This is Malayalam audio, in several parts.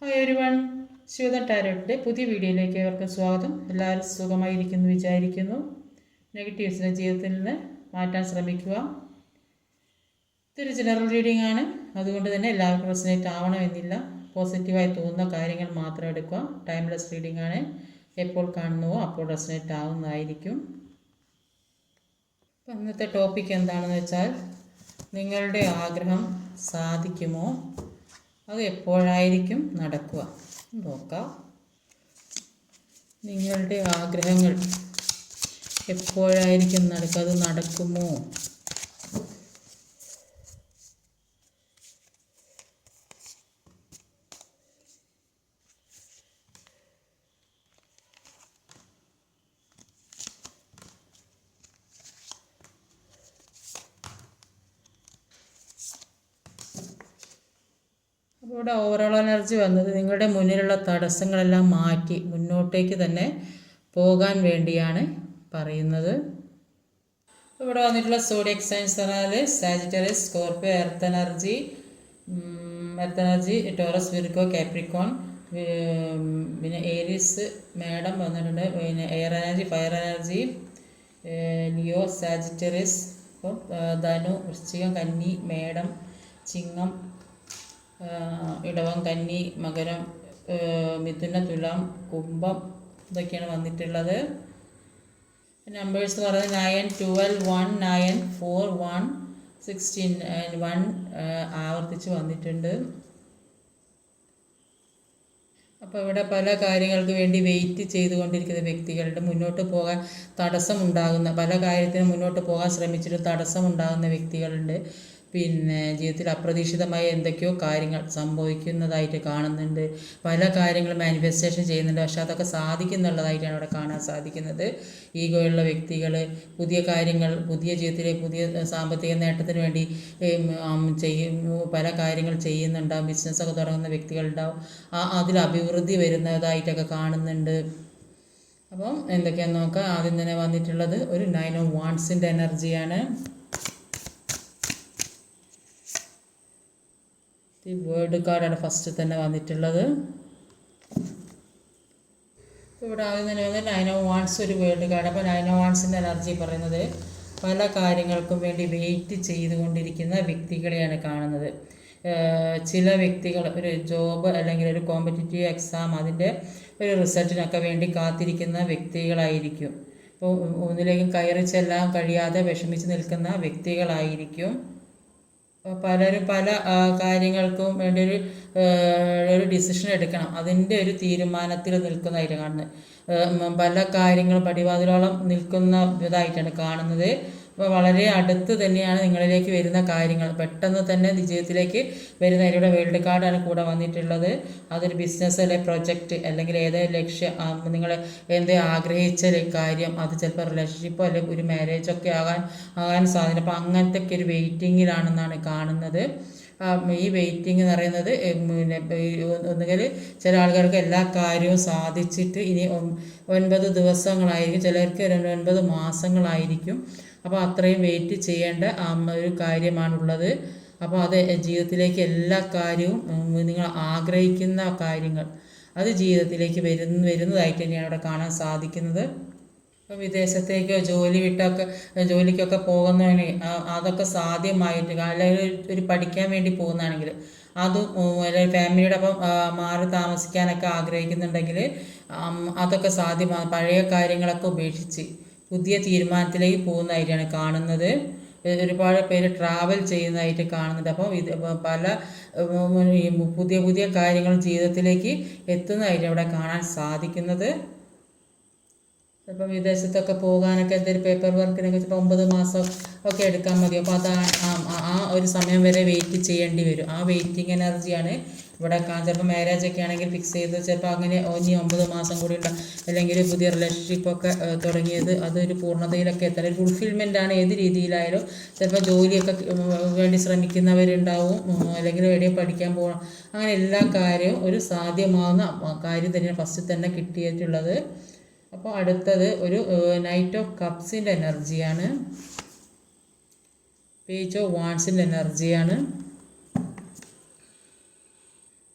ഹായ് എവരിവൺ, ശിവദ ടാരോട്ടിൻ്റെ പുതിയ വീഡിയോയിലേക്ക് അവർക്ക് സ്വാഗതം. എല്ലാവരും സുഖമായിരിക്കുന്നു വിചാരിക്കുന്നു. നെഗറ്റീവ്സിനെ ജീവിതത്തിൽ നിന്ന് മാറ്റാൻ ശ്രമിക്കുക. ഇതൊരു ജനറൽ റീഡിംഗ് ആണ്, അതുകൊണ്ട് തന്നെ എല്ലാവർക്കും റെസനേറ്റ് ആവണമെന്നില്ല. പോസിറ്റീവായി തോന്നുന്ന കാര്യങ്ങൾ മാത്രം എടുക്കുക. ടൈംലെസ് റീഡിംഗ് ആണ്, എപ്പോൾ കാണുന്നുവോ അപ്പോൾ റെസനേറ്റ് ആവുന്നതായിരിക്കും. അപ്പം ഇന്നത്തെ ടോപ്പിക് എന്താണെന്ന് വെച്ചാൽ, നിങ്ങളുടെ ആഗ്രഹം സാധിക്കുമോ, അത് എപ്പോഴായിരിക്കും നടക്കുക നോക്കാം. നിങ്ങളുടെ ആഗ്രഹങ്ങൾ എപ്പോഴായിരിക്കും നടക്കുക, അത് നടക്കുമോ? അപ്പോൾ ഇവിടെ ഓവറോൾ എനർജി വന്നത് നിങ്ങളുടെ മുന്നിലുള്ള തടസ്സങ്ങളെല്ലാം മാറ്റി മുന്നോട്ടേക്ക് തന്നെ പോകാൻ വേണ്ടിയാണ് പറയുന്നത്. ഇവിടെ വന്നിട്ടുള്ള സോഡിയക് സൈൻസ് പറഞ്ഞാൽ Sagittarius, Scorpio, earth energy, Taurus, Virgo, Capricorn, പിന്നെ ഏരീസ് മേഡം വന്നിട്ടുണ്ട്. പിന്നെ air energy, fire energy, Leo, Sagittarius, ഇപ്പം ധനു, വൃശ്ചികം, കന്നി, മേഡം, ചിങ്ങം, ഇടവം, കന്നി, മകരം, മിഥുന, തുലാം, കുംഭം, ഇതൊക്കെയാണ് വന്നിട്ടുള്ളത്. നമ്പേഴ്സ് എന്ന് പറയുന്നത് 9, 12, 1, 9, 4, 1, 16, 1 ആവർത്തിച്ച് വന്നിട്ടുണ്ട്. അപ്പോൾ ഇവിടെ പല കാര്യങ്ങൾക്ക് വേണ്ടി വെയിറ്റ് ചെയ്തുകൊണ്ടിരിക്കുന്ന വ്യക്തികളുടെ, മുന്നോട്ട് പോകാൻ തടസ്സമുണ്ടാകുന്ന, പല കാര്യത്തിനും മുന്നോട്ട് പോകാൻ ശ്രമിച്ചിട്ട് തടസ്സമുണ്ടാകുന്ന വ്യക്തികളുണ്ട്. പിന്നെ ജീവിതത്തിൽ അപ്രതീക്ഷിതമായ എന്തൊക്കെയോ കാര്യങ്ങൾ സംഭവിക്കുന്നതായിട്ട് കാണുന്നുണ്ട്. പല കാര്യങ്ങളും മാനിഫെസ്റ്റേഷൻ ചെയ്യുന്നുണ്ട്, പക്ഷെ അതൊക്കെ സാധിക്കുന്നുള്ളതായിട്ടാണ് ഇവിടെ കാണാൻ സാധിക്കുന്നത്. ഈഗോയുള്ള വ്യക്തികൾ പുതിയ കാര്യങ്ങൾ, പുതിയ ജീവിതത്തിലെ പുതിയ സാമ്പത്തിക നേട്ടത്തിന് വേണ്ടി പല കാര്യങ്ങൾ ചെയ്യുന്നുണ്ടാവും. ബിസിനസ്സൊക്കെ തുടങ്ങുന്ന വ്യക്തികളുണ്ടാവും, അതിൽ അഭിവൃദ്ധി വരുന്നതായിട്ടൊക്കെ കാണുന്നുണ്ട്. അപ്പം എന്തൊക്കെയാണെന്ന് നോക്കാം. ആദ്യം തന്നെ വന്നിട്ടുള്ളത് ഒരു 9 ഓഫ് വാണ്ട്സിൻ്റെ എനർജിയാണ്. വേർഡ് കാർഡാണ് ഫസ്റ്റ് തന്നെ വന്നിട്ടുള്ളത്. ഇവിടെ ആദ്യം തന്നെ വന്നത് 9 ഓഫ് വാണ്ട്സ്, ഒരു വേർഡ് കാർഡ്. അപ്പോൾ 9 ഓഫ് വാണ്ട്സിൻ്റെ എനർജി പറയുന്നത് പല കാര്യങ്ങൾക്കും വേണ്ടി വെയിറ്റ് ചെയ്തുകൊണ്ടിരിക്കുന്ന വ്യക്തികളെയാണ് കാണുന്നത്. ചില വ്യക്തികൾ ഒരു ജോബ് അല്ലെങ്കിൽ ഒരു കോമ്പറ്റീറ്റീവ് എക്സാം, അതിൻ്റെ ഒരു റിസൾട്ടിനൊക്കെ വേണ്ടി കാത്തിരിക്കുന്ന വ്യക്തികളായിരിക്കും. ഇപ്പോൾ ഒന്നിലേക്കും കയറി ചെല്ലാൻ കഴിയാതെ വിഷമിച്ച് നിൽക്കുന്ന വ്യക്തികളായിരിക്കും. പലരും പല കാര്യങ്ങൾക്കും വേണ്ടി ഒരു ഡിസിഷൻ എടുക്കണം, അതിൻ്റെ ഒരു തീരുമാനത്തിൽ നിൽക്കുന്നതായിട്ട് കാണുന്നത്. പല കാര്യങ്ങളും പടിവാതിലോളം നിൽക്കുന്ന ഇതായിട്ടാണ് കാണുന്നത്. അപ്പോൾ വളരെ അടുത്ത് തന്നെയാണ് നിങ്ങളിലേക്ക് വരുന്ന കാര്യങ്ങൾ, പെട്ടെന്ന് തന്നെ ജീവിതത്തിലേക്ക് വരുന്ന. ഇവിടെ വേൾഡ് കാർഡാണ് കൂടെ വന്നിട്ടുള്ളത്. അതൊരു ബിസിനസ് അല്ലെങ്കിൽ പ്രൊജക്റ്റ് അല്ലെങ്കിൽ ഏതെങ്കിലും ലക്ഷ്യം, നിങ്ങൾ എന്തേ ആഗ്രഹിച്ച കാര്യം, അത് ചിലപ്പോൾ റിലേഷൻഷിപ്പോ അല്ലെങ്കിൽ ഒരു മാരേജൊക്കെ ആകാൻ സാധ്യത. അപ്പോൾ അങ്ങനത്തെ ഒക്കെ ഒരു വെയിറ്റിങ്ങിലാണെന്നാണ് കാണുന്നത്. ഈ വെയിറ്റിംഗ് എന്ന് പറയുന്നത് ഒന്നുകിൽ ചില ആൾക്കാർക്ക് എല്ലാ കാര്യവും സാധിച്ചിട്ട് ഇനി 9 ദിവസങ്ങളായിരിക്കും, ചിലർക്ക് 9 മാസങ്ങളായിരിക്കും. അപ്പോൾ അത്രയും വെയിറ്റ് ചെയ്യേണ്ട ഒരു കാര്യമാണുള്ളത്. അപ്പോൾ അത് ജീവിതത്തിലേക്ക് എല്ലാ കാര്യവും, നിങ്ങൾ ആഗ്രഹിക്കുന്ന കാര്യങ്ങൾ അത് ജീവിതത്തിലേക്ക് വരുന്നതായിട്ട് തന്നെയാണ് ഇവിടെ കാണാൻ സാധിക്കുന്നത്. ഇപ്പോൾ വിദേശത്തേക്കോ ജോലിക്കൊക്കെ പോകുന്നതിന് അതൊക്കെ സാധ്യമായിട്ട്, അല്ലെങ്കിൽ ഒരു പഠിക്കാൻ വേണ്ടി പോകുന്നതാണെങ്കിൽ അതും, അല്ലെങ്കിൽ ഫാമിലിയുടെ ഒപ്പം മാറി താമസിക്കാനൊക്കെ ആഗ്രഹിക്കുന്നുണ്ടെങ്കിൽ അതൊക്കെ സാധ്യമാണ്. പഴയ കാര്യങ്ങളൊക്കെ ഉപേക്ഷിച്ച് പുതിയ തീരുമാനത്തിലേക്ക് പോകുന്നതായിട്ടാണ് കാണുന്നത്. ഒരുപാട് പേര് ട്രാവൽ ചെയ്യുന്നതായിട്ട് കാണുന്നുണ്ട്. അപ്പോൾ പല പുതിയ പുതിയ കാര്യങ്ങൾ ജീവിതത്തിലേക്ക് എത്തുന്നതായിട്ട് ഇവിടെ കാണാൻ സാധിക്കുന്നത്. ചിലപ്പോൾ വിദേശത്തൊക്കെ പോകാനൊക്കെ എന്തെങ്കിലും പേപ്പർ വർക്കിനൊക്കെ ചിലപ്പോൾ 9 മാസം ഒക്കെ എടുക്കാൻ മതി. അപ്പോൾ അതാണ് ആ ഒരു സമയം വരെ വെയിറ്റ് ചെയ്യേണ്ടി വരും. ആ വെയിറ്റിംഗ് എനർജിയാണ് ഇവിടെ ചിലപ്പോൾ മാരേജൊക്കെ ആണെങ്കിൽ ഫിക്സ് ചെയ്ത് ചിലപ്പോൾ അങ്ങനെ ഇനി 9 മാസം കൂടി ഉണ്ടാകും. അല്ലെങ്കിൽ പുതിയ റിലേഷൻഷിപ്പൊക്കെ തുടങ്ങിയത് അതൊരു പൂർണ്ണതയിലൊക്കെ എത്താൻ ഒരു ഫുൾഫിൽമെൻ്റാണ്. ഏത് രീതിയിലായാലും ചിലപ്പോൾ ജോലിയൊക്കെ വേണ്ടി ശ്രമിക്കുന്നവരുണ്ടാവും, അല്ലെങ്കിൽ എവിടെയും പഠിക്കാൻ പോകണം, അങ്ങനെ എല്ലാ കാര്യവും ഒരു സാധ്യമാകുന്ന കാര്യം തന്നെയാണ് ഫസ്റ്റ് തന്നെ കിട്ടിയിട്ടുള്ളത്. അപ്പോൾ അടുത്തത് ഒരു നൈറ്റ് ഓഫ് കപ്സിൻ്റെ എനർജിയാണ്. പേജ് ഓഫ് വാണ്ട്സിൻ്റെ എനർജിയാണ്.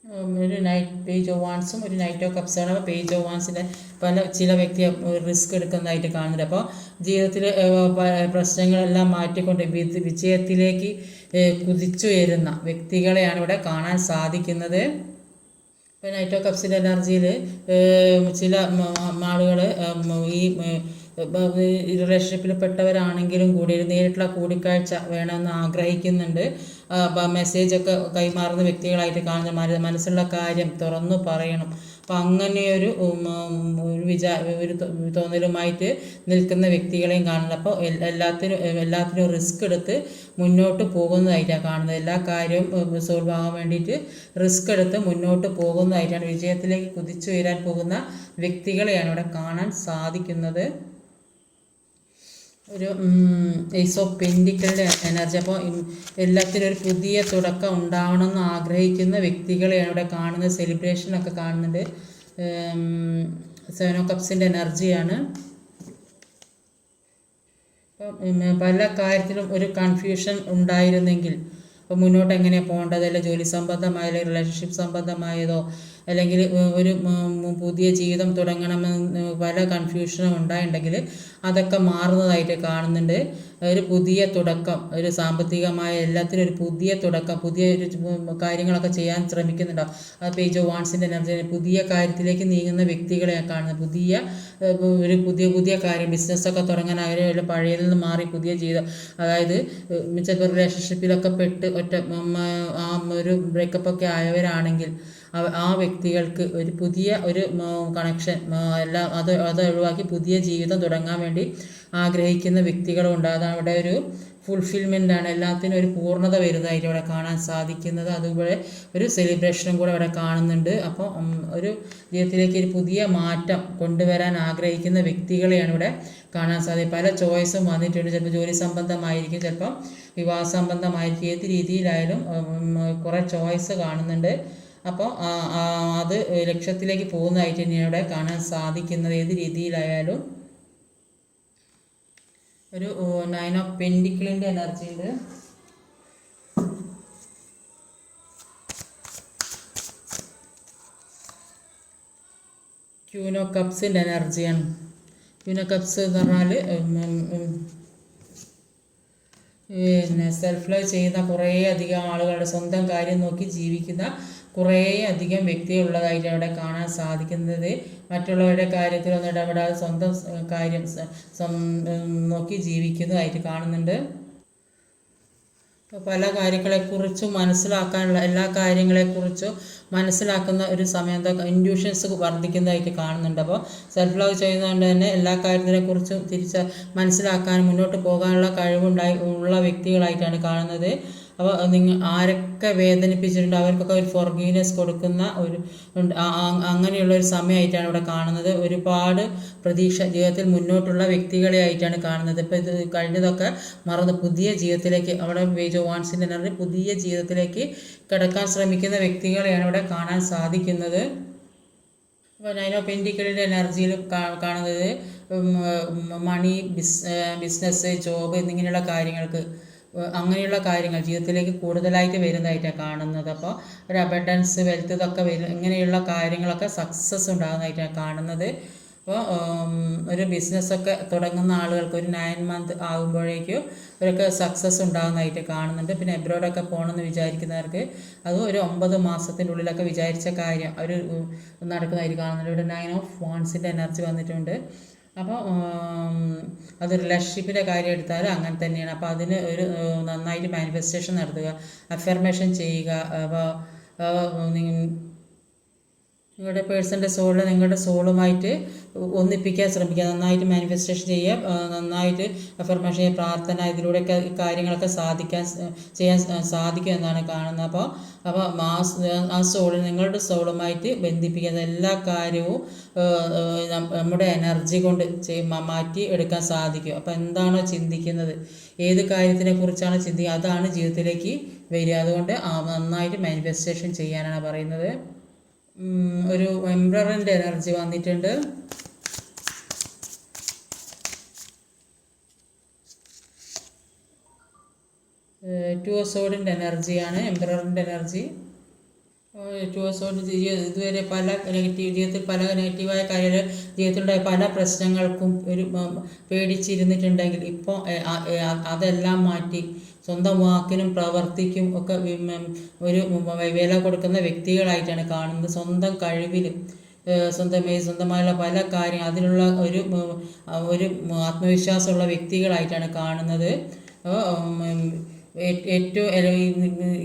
ഒരു നൈറ്റ് പേജ് ഓഫ് വാൺസും ഒരു നൈറ്റ് ഓഫ് കപ്സാണ്. അപ്പോൾ പേജ് ഓഫ് വാൺസിൻ്റെ ചില വ്യക്തി റിസ്ക് എടുക്കുന്നതായിട്ട് കാണുന്നുണ്ട്. അപ്പോൾ ജീവിതത്തിൽ പ്രശ്നങ്ങളെല്ലാം മാറ്റിക്കൊണ്ട് വിജയത്തിലേക്ക് കുതിച്ചുയരുന്ന വ്യക്തികളെയാണ് ഇവിടെ കാണാൻ സാധിക്കുന്നത്. ഇപ്പോൾ നൈറ്റ് ഓഫ് കപ്സിൻ്റെ എനർജിയിൽ ചില ആളുകൾ ഈ റിലേഷൻഷിപ്പിൽ പെട്ടവരാണെങ്കിലും കൂടി ഒരു നേരിട്ടുള്ള കൂടിക്കാഴ്ച വേണമെന്ന് ആഗ്രഹിക്കുന്നുണ്ട്. മെസ്സേജൊക്കെ കൈമാറുന്ന വ്യക്തികളായിട്ട് കാണുന്ന മനസ്സുള്ള കാര്യം തുറന്നു പറയണം. അപ്പം അങ്ങനെയൊരു ഒരു തോന്നലുമായിട്ട് നിൽക്കുന്ന വ്യക്തികളെയും കാണുന്നത്. അപ്പോൾ എല്ലാത്തിനും റിസ്ക് എടുത്ത് മുന്നോട്ട് പോകുന്നതായിട്ടാണ് കാണുന്നത്. എല്ലാ കാര്യവും സോൾവ് ആകാൻ വേണ്ടിയിട്ട് റിസ്ക് എടുത്ത് മുന്നോട്ട് പോകുന്നതായിട്ടാണ്, വിജയത്തിലേക്ക് കുതിച്ചുയരാൻ പോകുന്ന വ്യക്തികളെയാണ് ഇവിടെ കാണാൻ സാധിക്കുന്നത്. ഒരു ഏസ് ഓഫ് പെൻഡിക്കിളിൻ്റെ എനർജി. അപ്പോൾ എല്ലാത്തിനും ഒരു പുതിയ തുടക്കം ഉണ്ടാവണമെന്ന് ആഗ്രഹിക്കുന്ന വ്യക്തികളെയാണ് ഇവിടെ കാണുന്നത്. സെലിബ്രേഷനൊക്കെ കാണുന്നുണ്ട്. സെവൻ ഓഫ് കപ്സിൻ്റെ എനർജിയാണ്. പല കാര്യത്തിലും ഒരു കൺഫ്യൂഷൻ ഉണ്ടായിരുന്നെങ്കിൽ അപ്പോൾ മുന്നോട്ട് എങ്ങനെയാണ് പോകേണ്ടത്, അല്ലെങ്കിൽ ജോലി സംബന്ധമായോ അല്ലെങ്കിൽ റിലേഷൻഷിപ്പ് സംബന്ധമായതോ അല്ലെങ്കിൽ ഒരു പുതിയ ജീവിതം തുടങ്ങണമെന്ന് പല കൺഫ്യൂഷനും ഉണ്ടായിട്ടുണ്ടെങ്കിൽ അതൊക്കെ മാറുന്നതായിട്ട് കാണുന്നുണ്ട്. ഒരു പുതിയ തുടക്കം, ഒരു സാമ്പത്തികമായ എല്ലാത്തിനും ഒരു പുതിയ തുടക്കം, പുതിയ ഒരു കാര്യങ്ങളൊക്കെ ചെയ്യാൻ ശ്രമിക്കുന്നുണ്ടാവും. ആ പേജ് ഓഫ് വാൺസിൻ്റെ എനർജി പുതിയ കാര്യത്തിലേക്ക് നീങ്ങുന്ന വ്യക്തികളെ കാണുന്നത്. പുതിയ കാര്യം, ബിസിനസ്സൊക്കെ തുടങ്ങാൻ ആഗ്രഹമില്ല, പഴയതിൽ നിന്ന് മാറി പുതിയ ജീവിതം, അതായത് ചിലപ്പോൾ റിലേഷൻഷിപ്പിലൊക്കെ പെട്ട് ഒരു ബ്രേക്കപ്പൊക്കെ ആയവരാണെങ്കിൽ ആ വ്യക്തികൾക്ക് ഒരു പുതിയ ഒരു കണക്ഷൻ അത് ഒഴിവാക്കി പുതിയ ജീവിതം തുടങ്ങാൻ വേണ്ടി ആഗ്രഹിക്കുന്ന വ്യക്തികളുണ്ട്. അതാണ് ഇവിടെ ഒരു ഫുൾഫിൽമെൻ്റാണ്, എല്ലാത്തിനും ഒരു പൂർണ്ണത വരുന്നതായിട്ട് ഇവിടെ കാണാൻ സാധിക്കുന്നത്. അതുപോലെ ഒരു സെലിബ്രേഷനും കൂടെ ഇവിടെ കാണുന്നുണ്ട്. അപ്പോൾ ഒരു ജീവിതത്തിലേക്ക് ഒരു പുതിയ മാറ്റം കൊണ്ടുവരാൻ ആഗ്രഹിക്കുന്ന വ്യക്തികളെയാണ് ഇവിടെ കാണാൻ സാധിക്കും. പല ചോയ്സും വന്നിട്ടുണ്ട്. ചിലപ്പോൾ ജോലി സംബന്ധമായിരിക്കും, ചിലപ്പം വിവാഹ സംബന്ധമായിരിക്കും, ഏത് രീതിയിലായാലും കുറേ ചോയ്സ് കാണുന്നുണ്ട്. അപ്പോൾ അത് ലക്ഷ്യത്തിലേക്ക് പോകുന്നതായിട്ട് തന്നെയാണ് ഇവിടെ കാണാൻ സാധിക്കുന്നത്. ഏത് രീതിയിലായാലും ഒരു 9 ഓഫ് പെൻഡിക്കിളിൻ്റെ എനർജി ഉണ്ട്. ക്യൂൻ ഓഫ് കപ്സിൻ്റെ എനർജിയാണ്. ക്യൂൻ ഓഫ് കപ്സ് എന്ന് പറഞ്ഞാൽ സെൽഫ് ലവ് ചെയ്യുന്ന കുറേ അധികം ആളുകളുടെ സ്വന്തം കാര്യം നോക്കി ജീവിക്കുന്ന കുറേ അധികം വ്യക്തികളുള്ളതായിട്ട് അവിടെ കാണാൻ സാധിക്കുന്നത്. മറ്റുള്ളവരുടെ കാര്യത്തിലൊന്നും ഇടപെടാതെ സ്വന്തം കാര്യം നോക്കി ജീവിക്കുന്നതായിട്ട് കാണുന്നുണ്ട്. പല കാര്യങ്ങളെക്കുറിച്ചും മനസ്സിലാക്കാനുള്ള എല്ലാ കാര്യങ്ങളെക്കുറിച്ചും മനസ്സിലാക്കുന്ന ഒരു സമയം ഇൻഡ്യൂഷൻസ് വർദ്ധിക്കുന്നതായിട്ട് കാണുന്നുണ്ട്. അപ്പോൾ സെൽഫ് ലവ് ചെയ്യുന്നതുകൊണ്ട് തന്നെ എല്ലാ കാര്യത്തിനെക്കുറിച്ചും മനസ്സിലാക്കാനും മുന്നോട്ട് പോകാനുള്ള ഉള്ള വ്യക്തികളായിട്ടാണ് കാണുന്നത്. അപ്പോൾ ആരൊക്കെ വേദനിപ്പിച്ചിട്ടുണ്ട് അവർക്കൊക്കെ ഒരു ഫോർഗീവ്നെസ് കൊടുക്കുന്ന അങ്ങനെയുള്ളൊരു സമയമായിട്ടാണ് ഇവിടെ കാണുന്നത്. ഒരുപാട് പ്രതീക്ഷ ജീവിതത്തിൽ മുന്നോട്ടുള്ള വ്യക്തികളെ ആയിട്ടാണ് കാണുന്നത്. ഇപ്പോൾ ഇത് കഴിഞ്ഞതൊക്കെ മറന്ന് പുതിയ ജീവിതത്തിലേക്ക് അവിടെ പേജ് ഓഫ് വാൺസിൻ്റെ എനർജി പുതിയ ജീവിതത്തിലേക്ക് കിടക്കാൻ ശ്രമിക്കുന്ന വ്യക്തികളെയാണ് ഇവിടെ കാണാൻ സാധിക്കുന്നത്. അപ്പോൾ 9 ഓഫ് പെൻഡിക്കിളിൻ്റെ എനർജിയിൽ കാണുന്നത് മണി, ബിസിനസ്, ജോബ് എന്നിങ്ങനെയുള്ള അങ്ങനെയുള്ള കാര്യങ്ങൾ ജീവിതത്തിലേക്ക് കൂടുതലായിട്ട് വരുന്നതായിട്ടാണ് കാണുന്നത്. അപ്പോൾ ഒരു അബണ്ടൻസ്, വെൽത്ത് ഇതൊക്കെ ഇങ്ങനെയുള്ള കാര്യങ്ങളൊക്കെ സക്സസ് ഉണ്ടാകുന്നതായിട്ടാണ് കാണുന്നത്. അപ്പോൾ ഒരു ബിസിനസ്സൊക്കെ തുടങ്ങുന്ന ആളുകൾക്ക് ഒരു 9 മന്ത് ആകുമ്പോഴേക്കും ഇവരൊക്കെ സക്സസ് ഉണ്ടാകുന്നതായിട്ട് കാണുന്നുണ്ട്. പിന്നെ എബ്രോഡൊക്കെ പോകണമെന്ന് വിചാരിക്കുന്നവർക്ക് അതും ഒരു 9 മാസത്തിൻ്റെ ഉള്ളിലൊക്കെ വിചാരിച്ച കാര്യം അവർ നടക്കുന്നതായിട്ട് കാണുന്നുണ്ട്. ഇവിടെ 9 ഓഫ് വാൺസിൻ്റെ എനർജി വന്നിട്ടുണ്ട്. അപ്പോൾ അത് റിലേഷൻഷിപ്പിൻ്റെ കാര്യം എടുത്താലും അങ്ങനെ തന്നെയാണ്. അപ്പോൾ അതിന് ഒരു നന്നായിട്ട് മാനിഫെസ്റ്റേഷൻ നടത്തുക, അഫർമേഷൻ ചെയ്യുക. അപ്പോൾ നിങ്ങളുടെ പേഴ്സൻ്റെ നിങ്ങളുടെ സോളുമായിട്ട് ഒന്നിപ്പിക്കാൻ ശ്രമിക്കുക, നന്നായിട്ട് മാനിഫെസ്റ്റേഷൻ ചെയ്യുക, നന്നായിട്ട് അഫർമേഷൻ ചെയ്യുക, പ്രാർത്ഥന, ഇതിലൂടെയൊക്കെ കാര്യങ്ങളൊക്കെ ചെയ്യാൻ സാധിക്കും എന്നാണ് കാണുന്നത്. അപ്പോൾ നിങ്ങളുടെ സോളുമായിട്ട് ബന്ധിപ്പിക്കുന്ന എല്ലാ കാര്യവും നമ്മുടെ എനർജി കൊണ്ട് മാറ്റി എടുക്കാൻ സാധിക്കും. അപ്പോൾ എന്താണോ ചിന്തിക്കുന്നത്, ഏത് കാര്യത്തിനെ കുറിച്ചാണോ ചിന്തിക്കുക, അതാണ് ജീവിതത്തിലേക്ക് വരിക. അതുകൊണ്ട് നന്നായിട്ട് മാനിഫെസ്റ്റേഷൻ ചെയ്യാനാണ് പറയുന്നത്. ഒരു എംബ്രറിൻ്റെ എനർജി വന്നിട്ടുണ്ട്. ടു ഓഫ് സോഡിൻ്റെ എനർജിയാണ് എംബ്രറിൻ്റെ എനർജി. ടൂവേഴ്സോട് ഇതുവരെ പല ജീവിതത്തിൽ പല നെഗറ്റീവായ കാര്യങ്ങൾ ജീവിതത്തിലുണ്ടായ പല പ്രശ്നങ്ങൾക്കും ഒരു പേടിച്ചിരുന്നിട്ടുണ്ടെങ്കിൽ ഇപ്പോൾ അതെല്ലാം മാറ്റി സ്വന്തം വാക്കിനും പ്രവർത്തിക്കും ഒക്കെ ഒരു വില കൊടുക്കുന്ന വ്യക്തികളായിട്ടാണ് കാണുന്നത്. സ്വന്തം കഴിവിലും സ്വന്തമായുള്ള പല കാര്യങ്ങൾ അതിനുള്ള ഒരു ആത്മവിശ്വാസമുള്ള വ്യക്തികളായിട്ടാണ് കാണുന്നത്. ഏറ്റവും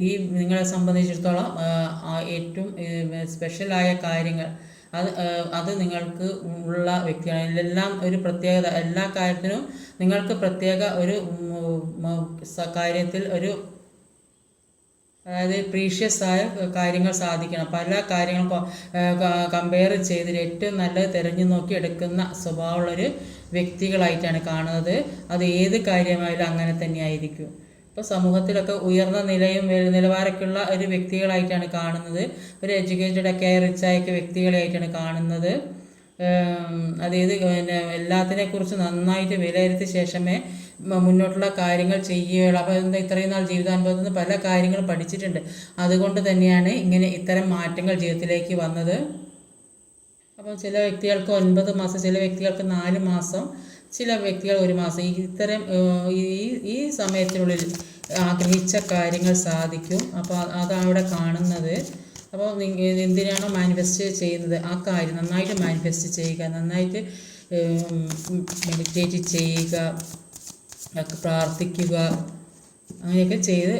ഈ നിങ്ങളെ സംബന്ധിച്ചിടത്തോളം ഏറ്റവും സ്പെഷ്യലായ കാര്യങ്ങൾ അത് നിങ്ങൾക്ക് ഉള്ള വ്യക്തിയാണ്. എല്ലാം ഒരു പ്രത്യേകത, എല്ലാ കാര്യത്തിനും നിങ്ങൾക്ക് പ്രത്യേക ഒരു കാര്യത്തിൽ ഒരു അതായത് പ്രീഷ്യസ് ആയ കാര്യങ്ങൾ സാധിക്കണം. പല കാര്യങ്ങൾ കമ്പയർ ചെയ്തിട്ട് ഏറ്റവും നല്ലത് തിരഞ്ഞു നോക്കി എടുക്കുന്ന സ്വഭാവമുള്ളൊരു വ്യക്തികളായിട്ടാണ് കാണുന്നത്. അത് ഏത് കാര്യമായാലും അങ്ങനെ തന്നെയായിരിക്കും. ഇപ്പോൾ സമൂഹത്തിലൊക്കെ ഉയർന്ന നിലയും നിലവാരമൊക്കെയുള്ള ഒരു വ്യക്തികളായിട്ടാണ് കാണുന്നത്. ഒരു എഡ്യൂക്കേറ്റഡ് ഒക്കെ റിച്ചായൊക്കെ വ്യക്തികളായിട്ടാണ് കാണുന്നത്. അതായത് എല്ലാത്തിനെക്കുറിച്ച് നന്നായിട്ട് വിലയിരുത്തിയ ശേഷമേ മുന്നോട്ടുള്ള കാര്യങ്ങൾ ചെയ്യുകയുള്ളൂ. അപ്പോൾ ഇത്രയും നാൾ ജീവിതാനുഭവത്തിൽ നിന്ന് പല കാര്യങ്ങളും പഠിച്ചിട്ടുണ്ട്. അതുകൊണ്ട് തന്നെയാണ് ഇങ്ങനെ ഇത്തരം മാറ്റങ്ങൾ ജീവിതത്തിലേക്ക് വന്നത്. അപ്പോൾ ചില വ്യക്തികൾക്ക് 9 മാസം, ചില വ്യക്തികൾക്ക് 4 മാസം, ചില വ്യക്തികൾ 1 മാസം. ഇത്തരം ഈ സമയത്തിനുള്ളിൽ ആഗ്രഹിച്ച കാര്യങ്ങൾ സാധിക്കും. അപ്പോൾ അതാണ് ഇവിടെ കാണുന്നത്. അപ്പോൾ എന്തിനാണോ മാനിഫെസ്റ്റ് ചെയ്യുന്നത് ആ കാര്യം നന്നായിട്ട് മാനിഫെസ്റ്റ് ചെയ്യുക, നന്നായിട്ട് മെഡിറ്റേറ്റ് ചെയ്യുക, പ്രാർത്ഥിക്കുക, അങ്ങനെയൊക്കെ ചെയ്ത്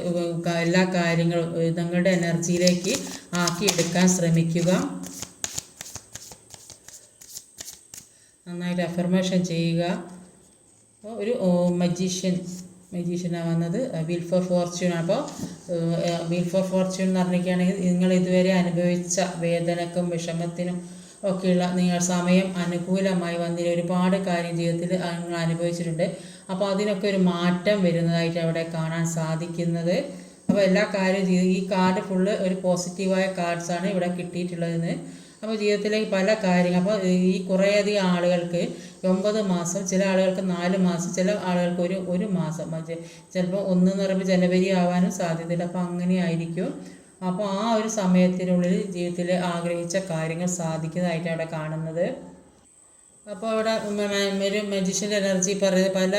എല്ലാ കാര്യങ്ങളും നിങ്ങളുടെ എനർജിയിലേക്ക് ആക്കിയെടുക്കാൻ ശ്രമിക്കുക. നന്നായിട്ട് അഫർമേഷൻ ചെയ്യുക. അപ്പോൾ ഒരു മജീഷ്യനാണ് വന്നത്. Wheel for fortune. അപ്പോൾ വീൽ ഫോർ ഫോർച്യൂൺ എന്ന് പറഞ്ഞിരിക്കുകയാണെങ്കിൽ നിങ്ങൾ ഇതുവരെ അനുഭവിച്ച വേദനക്കും വിഷമത്തിനും ഒക്കെയുള്ള നിങ്ങൾ സമയം അനുകൂലമായി വന്നില്ല. ഒരുപാട് കാര്യം ജീവിതത്തിൽ നിങ്ങൾ അനുഭവിച്ചിട്ടുണ്ട്. അപ്പോൾ അതിനൊക്കെ ഒരു മാറ്റം വരുന്നതായിട്ട് അവിടെ കാണാൻ സാധിക്കുന്നത്. അപ്പോൾ എല്ലാ കാര്യവും ഈ കാർഡ് ഫുള്ള് ഒരു പോസിറ്റീവായ കാർഡ്സാണ് ഇവിടെ കിട്ടിയിട്ടുള്ളതെന്ന്. അപ്പോൾ ജീവിതത്തിലേക്ക് പല കാര്യങ്ങൾ, അപ്പോൾ ഈ കുറേയധികം ആളുകൾക്ക് 9 മാസം, ചില ആളുകൾക്ക് 4 മാസം, ചില ആളുകൾക്ക് ഒരു മാസം, ചിലപ്പോൾ 1 എന്ന് പറയുമ്പോൾ ജനുവരി ആവാനും സാധ്യതയില്ല. അപ്പോൾ അങ്ങനെ ആയിരിക്കും. അപ്പോൾ ആ ഒരു സമയത്തിനുള്ളിൽ ജീവിതത്തിൽ ആഗ്രഹിച്ച കാര്യങ്ങൾ സാധിക്കുന്നതായിട്ട് അവിടെ കാണുന്നത്. അപ്പോൾ അവിടെ ഒരു മജീഷ്യൻ്റെ എനർജി പറയുന്നത് പല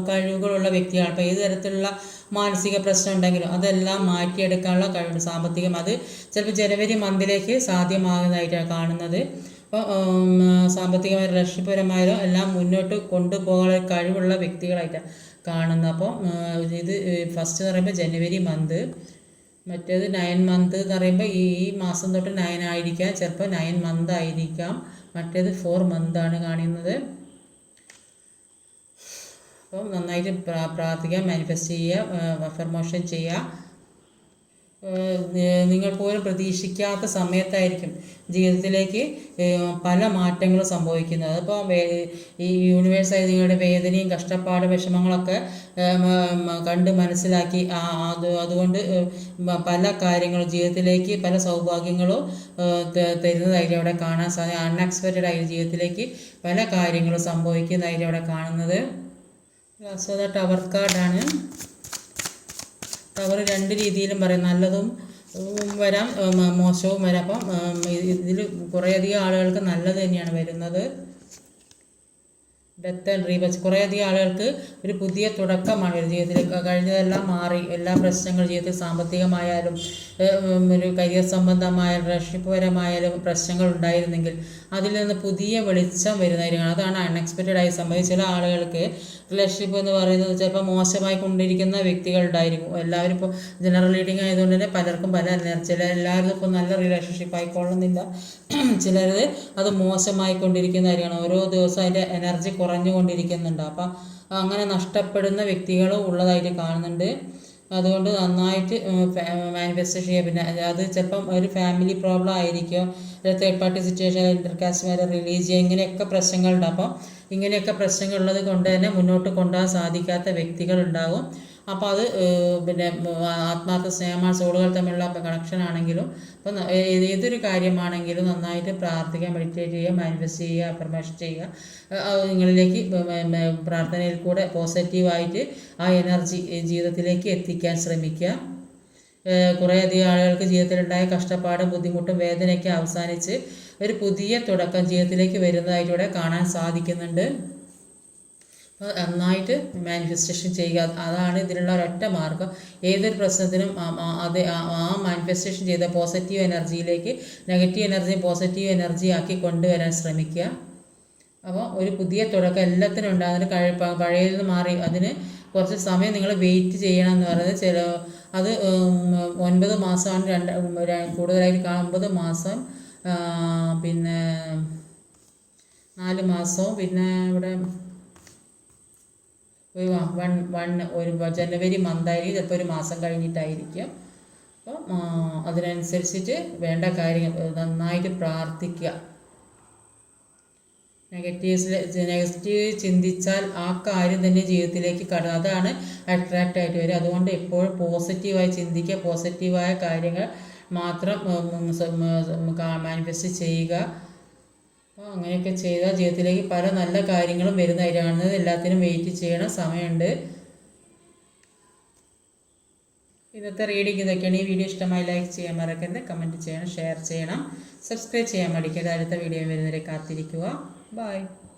കഴിവുകളുള്ള വ്യക്തിയാണ്. അപ്പോൾ ഏത് തരത്തിലുള്ള മാനസിക പ്രശ്നം ഉണ്ടെങ്കിലും അതെല്ലാം മാറ്റിയെടുക്കാനുള്ള കഴിവുണ്ട്. സാമ്പത്തികം അത് ചിലപ്പോൾ ജനുവരി മന്തിലേക്ക് സാധ്യമാകുന്നതായിട്ടാണ് കാണുന്നത്. അപ്പോൾ സാമ്പത്തികമായ രാഷ്ട്രീയപരമായാലും എല്ലാം മുന്നോട്ട് കൊണ്ടുപോകാൻ കഴിവുള്ള വ്യക്തികളായിട്ടാണ് കാണുന്നത്. അപ്പോൾ ഇത് ഫസ്റ്റ് എന്ന് പറയുമ്പോൾ ജനുവരി മന്ത്, മറ്റേത് 9 മന്ത് എന്ന് പറയുമ്പോൾ ഈ മാസം തൊട്ട് 9 ആയിരിക്കാം, ചിലപ്പോൾ 9 മന്ത് ആയിരിക്കാം, മറ്റേത് 4 മന്താണ് കാണുന്നത്. അപ്പോൾ നന്നായിട്ട് പ്രാർത്ഥിക്കുക, മാനിഫെസ്റ്റ് ചെയ്യുക, അഫർമേഷൻ ചെയ്യുക. നിങ്ങൾ പോലും പ്രതീക്ഷിക്കാത്ത സമയത്തായിരിക്കും ജീവിതത്തിലേക്ക് പല മാറ്റങ്ങളും സംഭവിക്കുന്നത്. അപ്പോൾ ഈ യൂണിവേഴ്സായി നിങ്ങളുടെ വേദനയും കഷ്ടപ്പാട് വിഷമങ്ങളൊക്കെ കണ്ട് മനസ്സിലാക്കി അതുകൊണ്ട് പല കാര്യങ്ങളും ജീവിതത്തിലേക്ക് പല സൗഭാഗ്യങ്ങളും തരുന്നതായിട്ട് അവിടെ കാണാൻ സാധിക്കും. അൺഎക്സ്പെക്റ്റഡ് ആയി ജീവിതത്തിലേക്ക് പല കാര്യങ്ങളും സംഭവിക്കുന്നതായിട്ട് അവിടെ കാണുന്നത്. ലാസ്റ്റ് ടവർ കാർഡാണ്. ടവർ 2 രീതിയിലും പറയും, നല്ലതും വരാം മോശവും വരാം. അപ്പം ഇതിൽ കുറേയധികം ആളുകൾക്ക് നല്ലത് തന്നെയാണ് വരുന്നത്. Death and rebirth. കുറേയധികം ആളുകൾക്ക് ഒരു പുതിയ തുടക്കമാണ് ജീവിതത്തിൽ. കഴിഞ്ഞതെല്ലാം മാറി, എല്ലാ പ്രശ്നങ്ങളും ജീവിതത്തിൽ സാമ്പത്തികമായാലും ഒരു കരിയർ സംബന്ധമായാലും രാഷ്ട്രീയപരമായാലും പ്രശ്നങ്ങൾ ഉണ്ടായിരുന്നെങ്കിൽ അതിൽ നിന്ന് പുതിയ വെളിച്ചം വരുന്നതായിരിക്കണം. അതാണ് അൺഎക്സ്പെക്റ്റഡ് ആയി സംഭവിച്ചത്. ചില ആളുകൾക്ക് റിലേഷൻഷിപ്പ് എന്ന് പറയുന്നത് ചിലപ്പോൾ മോശമായി കൊണ്ടിരിക്കുന്ന വ്യക്തികളുണ്ടായിരിക്കും. എല്ലാവരും ഇപ്പോൾ ജനറൽ റീഡിങ് ആയതുകൊണ്ട് തന്നെ പലർക്കും പല എല്ലാവരും ഇപ്പോൾ നല്ല റിലേഷൻഷിപ്പ് ആയിക്കൊള്ളുന്നില്ല. ചിലത് അത് മോശമായി കൊണ്ടിരിക്കുന്നതായിരിക്കണം. ഓരോ ദിവസവും അതിൻ്റെ എനർജി കുറഞ്ഞുകൊണ്ടിരിക്കുന്നുണ്ട്. അപ്പം അങ്ങനെ നഷ്ടപ്പെടുന്ന വ്യക്തികളും ഉള്ളതായിട്ട് കാണുന്നുണ്ട്. അതുകൊണ്ട് നന്നായിട്ട് മാനിഫെസ്റ്റ് ചെയ്യുക. പിന്നെ അത് ചിലപ്പം ഒരു ഫാമിലി പ്രോബ്ലം ആയിരിക്കും, third party situation, intercaste marriage, religion, ഇങ്ങനെയൊക്കെ പ്രശ്നങ്ങളുണ്ട്. അപ്പം ഇങ്ങനെയൊക്കെ പ്രശ്നങ്ങളുള്ളത് കൊണ്ട് തന്നെ മുന്നോട്ട് കൊണ്ടുപോകാൻ സാധിക്കാത്ത വ്യക്തികളുണ്ടാകും. അപ്പോൾ അത് പിന്നെ ആത്മാർത്ഥ സ്നേഹമാണ്, സോളുകൾ തമ്മിലുള്ള കണക്ഷൻ ആണെങ്കിലും അപ്പം ഏതൊരു കാര്യമാണെങ്കിലും നന്നായിട്ട് പ്രാർത്ഥിക്കുക, മെഡിറ്റേറ്റ് ചെയ്യുക, മാനിഫെസ്റ്റ് ചെയ്യുക, അഫർമേഷൻ ചെയ്യുക. നിങ്ങളിലേക്ക് പ്രാർത്ഥനയിൽ കൂടെ പോസിറ്റീവായിട്ട് ആ എനർജി ജീവിതത്തിലേക്ക് എത്തിക്കാൻ ശ്രമിക്കുക. കുറേയധികം ആളുകൾക്ക് ജീവിതത്തിലുണ്ടായ കഷ്ടപ്പാടും ബുദ്ധിമുട്ടും വേദനയൊക്കെ അവസാനിച്ച് ഒരു പുതിയ തുടക്കം ജീവിതത്തിലേക്ക് വരുന്നതായിട്ട് ഇവിടെ കാണാൻ സാധിക്കുന്നുണ്ട്. അപ്പോൾ നന്നായിട്ട് മാനിഫെസ്റ്റേഷൻ ചെയ്യുക, അതാണ് ഇതിനുള്ള ഒരൊറ്റ മാർഗം. ഏതൊരു പ്രശ്നത്തിനും അത് ആ മാനിഫെസ്റ്റേഷൻ ചെയ്ത പോസിറ്റീവ് എനർജിയിലേക്ക് നെഗറ്റീവ് എനർജി പോസിറ്റീവ് എനർജി ആക്കി കൊണ്ടുവരാൻ ശ്രമിക്കുക. അപ്പോൾ ഒരു പുതിയ തുടക്കം എല്ലാത്തിനും ഉണ്ടാകുന്നതിന് പഴയതിൽ നിന്ന് മാറി അതിന് കുറച്ച് സമയം നിങ്ങൾ വെയിറ്റ് ചെയ്യണം എന്ന് പറയുന്നത്. അത് 9 മാസമാണ്, കൂടുതലായിട്ട് 9 മാസം, പിന്നെ 4 മാസവും, പിന്നെ ഇവിടെ ഒരു ജനുവരി മന്തായിരിക്കും, ചിലപ്പോൾ ഒരു മാസം കഴിഞ്ഞിട്ടായിരിക്കും. അപ്പം അതിനനുസരിച്ചിട്ട് വേണ്ട കാര്യങ്ങൾ നന്നായിട്ട് പ്രാർത്ഥിക്കുക. നെഗറ്റീവ് ചിന്തിച്ചാൽ ആ കാര്യം തന്നെ ജീവിതത്തിലേക്ക് അതാണ് അട്രാക്റ്റ് ആയിട്ട് വരും. അതുകൊണ്ട് എപ്പോഴും പോസിറ്റീവായി ചിന്തിക്കുക, പോസിറ്റീവായ കാര്യങ്ങൾ മാത്രം മാനിഫെസ്റ്റ് ചെയ്യുക. അപ്പോൾ അങ്ങനെയൊക്കെ ചെയ്താൽ ജീവിതത്തിലേക്ക് പല നല്ല കാര്യങ്ങളും വരുന്നതായിട്ട് കാണുന്നത്. എല്ലാത്തിനും വെയിറ്റ് ചെയ്യണം, സമയമുണ്ട്. ഇന്നത്തെ റീഡിങ് ഇതൊക്കെയാണ്. ഈ വീഡിയോ ഇഷ്ടമായി ലൈക്ക് ചെയ്യാൻ മറക്കരുത്, കമൻറ്റ് ചെയ്യണം, ഷെയർ ചെയ്യണം, സബ്സ്ക്രൈബ് ചെയ്യാൻ മടിക്കരുത്. അടുത്ത വീഡിയോ വരുന്നവരെ കാത്തിരിക്കുക. Bye.